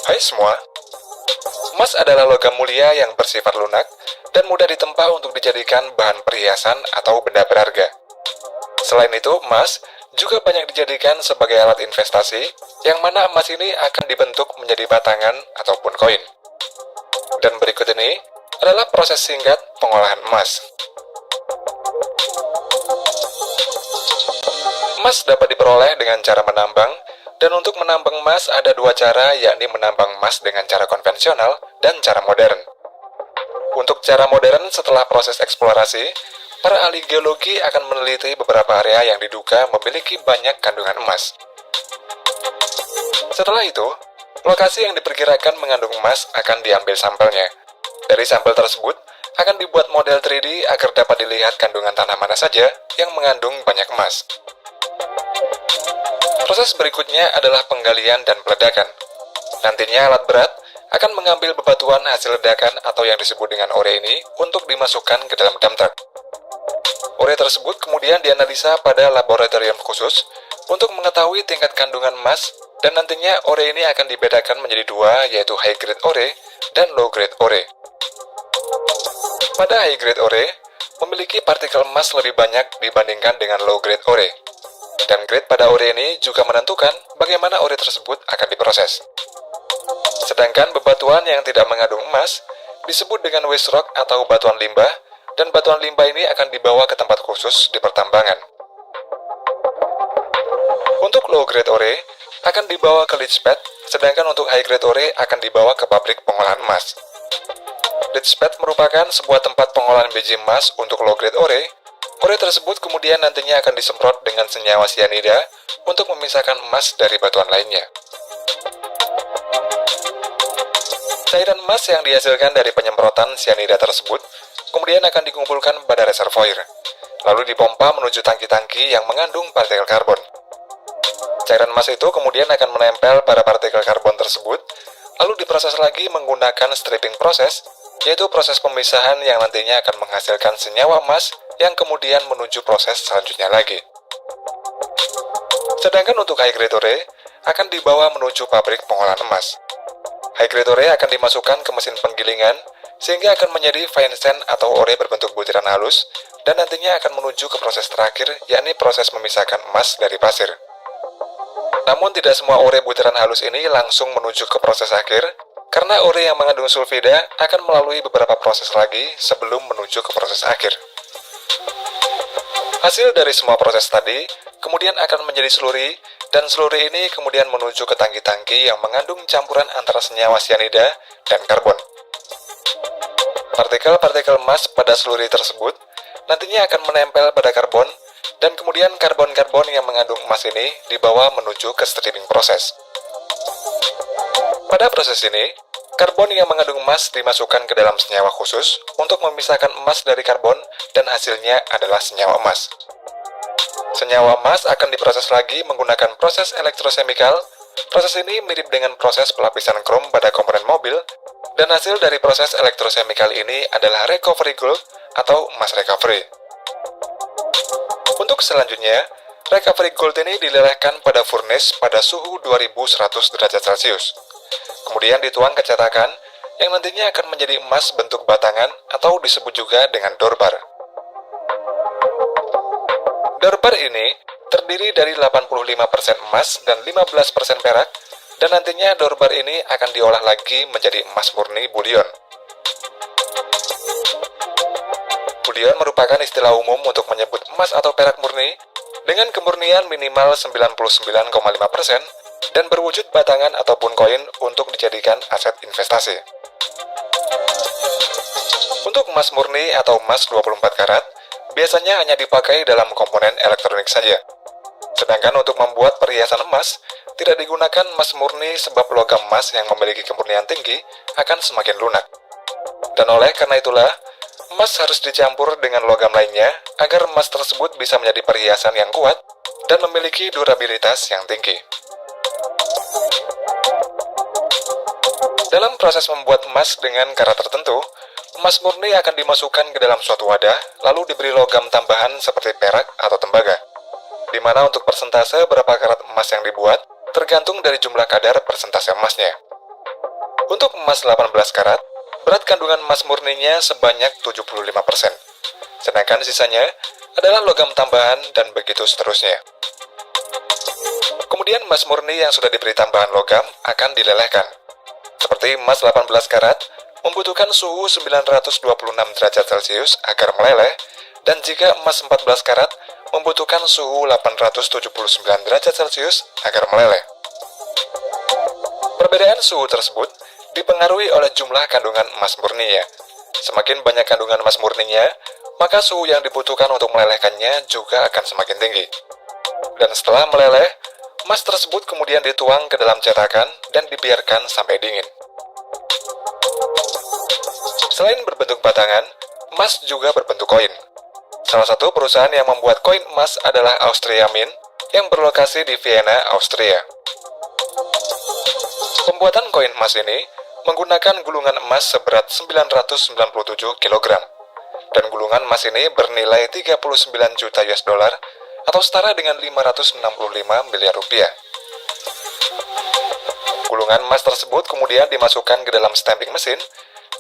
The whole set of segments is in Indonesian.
Hai semua, emas adalah logam mulia yang bersifat lunak dan mudah ditempa untuk dijadikan bahan perhiasan atau benda berharga. Selain itu, emas juga banyak dijadikan sebagai alat investasi, yang mana emas ini akan dibentuk menjadi batangan ataupun koin. Dan berikut ini adalah proses singkat pengolahan emas. Emas dapat diperoleh dengan cara menambang, dan untuk menambang emas ada dua cara, yakni menambang emas dengan cara konvensional dan cara modern. Untuk cara modern, setelah proses eksplorasi, para ahli geologi akan meneliti beberapa area yang diduga memiliki banyak kandungan emas. Setelah itu, lokasi yang diperkirakan mengandung emas akan diambil sampelnya. Dari sampel tersebut, akan dibuat model 3D agar dapat dilihat kandungan tanah mana saja yang mengandung banyak emas. Proses berikutnya adalah penggalian dan peledakan. Nantinya alat berat akan mengambil bebatuan hasil ledakan atau yang disebut dengan ore ini untuk dimasukkan ke dalam dump truck. Ore tersebut kemudian dianalisa pada laboratorium khusus untuk mengetahui tingkat kandungan emas, dan nantinya ore ini akan dibedakan menjadi dua, yaitu high grade ore dan low grade ore. Pada high grade ore, memiliki partikel emas lebih banyak dibandingkan dengan low grade ore. Dan grade pada ore ini juga menentukan bagaimana ore tersebut akan diproses. Sedangkan bebatuan yang tidak mengandung emas disebut dengan waste rock atau batuan limbah, dan batuan limbah ini akan dibawa ke tempat khusus di pertambangan. Untuk low grade ore akan dibawa ke leach pad, sedangkan untuk high grade ore akan dibawa ke pabrik pengolahan emas. Leach pad merupakan sebuah tempat pengolahan biji emas untuk low grade ore. Ore tersebut kemudian nantinya akan disemprot dengan senyawa sianida untuk memisahkan emas dari batuan lainnya. Cairan emas yang dihasilkan dari penyemprotan sianida tersebut kemudian akan dikumpulkan pada reservoir, lalu dipompa menuju tangki-tangki yang mengandung partikel karbon. Cairan emas itu kemudian akan menempel pada partikel karbon tersebut, lalu diproses lagi menggunakan stripping proses, yaitu proses pemisahan yang nantinya akan menghasilkan senyawa emas yang kemudian menuju proses selanjutnya lagi. Sedangkan untuk high grade ore akan dibawa menuju pabrik pengolahan emas. High grade ore akan dimasukkan ke mesin penggilingan sehingga akan menjadi fine sand atau ore berbentuk butiran halus, dan nantinya akan menuju ke proses terakhir, yakni proses memisahkan emas dari pasir. Namun tidak semua ore butiran halus ini langsung menuju ke proses akhir, karena ore yang mengandung sulfida akan melalui beberapa proses lagi sebelum menuju ke proses akhir. Hasil dari semua proses tadi kemudian akan menjadi slurry, dan slurry ini kemudian menuju ke tangki-tangki yang mengandung campuran antara senyawa sianida dan karbon. Partikel-partikel emas pada slurry tersebut nantinya akan menempel pada karbon, dan kemudian karbon-karbon yang mengandung emas ini dibawa menuju ke stripping proses. Pada proses ini, karbon yang mengandung emas dimasukkan ke dalam senyawa khusus untuk memisahkan emas dari karbon, dan hasilnya adalah senyawa emas. Senyawa emas akan diproses lagi menggunakan proses elektrosemikal. Proses ini mirip dengan proses pelapisan krom pada komponen mobil, dan hasil dari proses elektrosemikal ini adalah recovery gold atau emas recovery. Untuk selanjutnya, recovery gold ini dilelehkan pada furnace pada suhu 2100 derajat Celcius. Kemudian dituang ke cetakan yang nantinya akan menjadi emas bentuk batangan atau disebut juga dengan dorbar. Dorbar ini terdiri dari 85% emas dan 15% perak, dan nantinya dorbar ini akan diolah lagi menjadi emas murni bullion. Bullion merupakan istilah umum untuk menyebut emas atau perak murni dengan kemurnian minimal 99,5% dan berwujud batangan ataupun koin untuk dijadikan aset investasi. Untuk emas murni atau emas 24 karat, biasanya hanya dipakai dalam komponen elektronik saja. Sedangkan untuk membuat perhiasan emas, tidak digunakan emas murni sebab logam emas yang memiliki kemurnian tinggi akan semakin lunak. Dan oleh karena itulah, emas harus dicampur dengan logam lainnya agar emas tersebut bisa menjadi perhiasan yang kuat dan memiliki durabilitas yang tinggi. Dalam proses membuat emas dengan karat tertentu, emas murni akan dimasukkan ke dalam suatu wadah, lalu diberi logam tambahan seperti perak atau tembaga, di mana untuk persentase berapa karat emas yang dibuat tergantung dari jumlah kadar persentase emasnya. Untuk emas 18 karat, berat kandungan emas murninya sebanyak 75%, sedangkan sisanya adalah logam tambahan dan begitu seterusnya. Kemudian emas murni yang sudah diberi tambahan logam akan dilelehkan. Seperti emas 18 karat, membutuhkan suhu 926 derajat Celcius agar meleleh, dan jika emas 14 karat, membutuhkan suhu 879 derajat Celcius agar meleleh. Perbedaan suhu tersebut dipengaruhi oleh jumlah kandungan emas murninya. Semakin banyak kandungan emas murninya, maka suhu yang dibutuhkan untuk melelehkannya juga akan semakin tinggi. Dan setelah meleleh, emas tersebut kemudian dituang ke dalam cetakan dan dibiarkan sampai dingin. Selain berbentuk batangan, emas juga berbentuk koin. Salah satu perusahaan yang membuat koin emas adalah Austria Mint yang berlokasi di Vienna, Austria. Pembuatan koin emas ini menggunakan gulungan emas seberat 997 kg. Dan gulungan emas ini bernilai 39 juta US dollar atau setara dengan 565 miliar rupiah. Gulungan emas tersebut kemudian dimasukkan ke dalam stamping mesin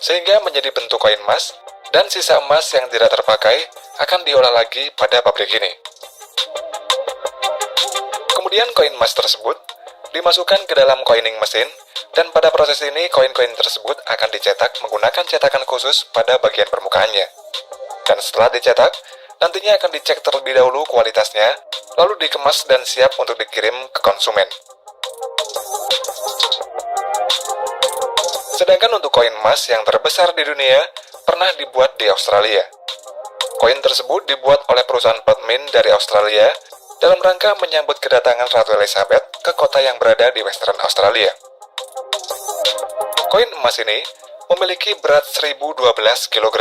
sehingga menjadi bentuk koin emas, dan sisa emas yang tidak terpakai akan diolah lagi pada pabrik ini. Kemudian koin emas tersebut dimasukkan ke dalam coining mesin, dan pada proses ini koin-koin tersebut akan dicetak menggunakan cetakan khusus pada bagian permukaannya. Dan setelah dicetak, nantinya akan dicek terlebih dahulu kualitasnya, lalu dikemas dan siap untuk dikirim ke konsumen. Sedangkan untuk koin emas yang terbesar di dunia pernah dibuat di Australia. Koin tersebut dibuat oleh perusahaan Port Mint dari Australia dalam rangka menyambut kedatangan Ratu Elizabeth ke kota yang berada di Western Australia. Koin emas ini memiliki berat 1012 kg,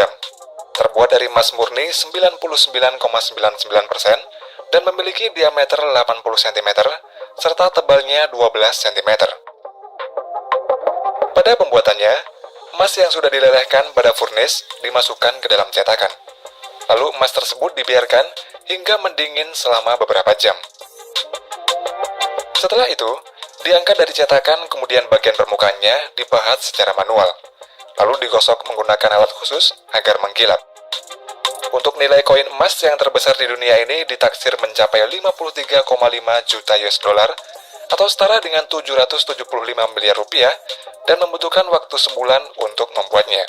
terbuat dari emas murni 99,99% dan memiliki diameter 80 cm serta tebalnya 12 cm. Pada pembuatannya, emas yang sudah dilelehkan pada furnace dimasukkan ke dalam cetakan. Lalu emas tersebut dibiarkan hingga mendingin selama beberapa jam. Setelah itu, diangkat dari cetakan, kemudian bagian permukaannya dipahat secara manual, lalu digosok menggunakan alat khusus agar mengkilap. Untuk nilai koin emas yang terbesar di dunia ini ditaksir mencapai 53,5 juta US dollar atau setara dengan 775 miliar rupiah, dan membutuhkan waktu sebulan untuk membuatnya.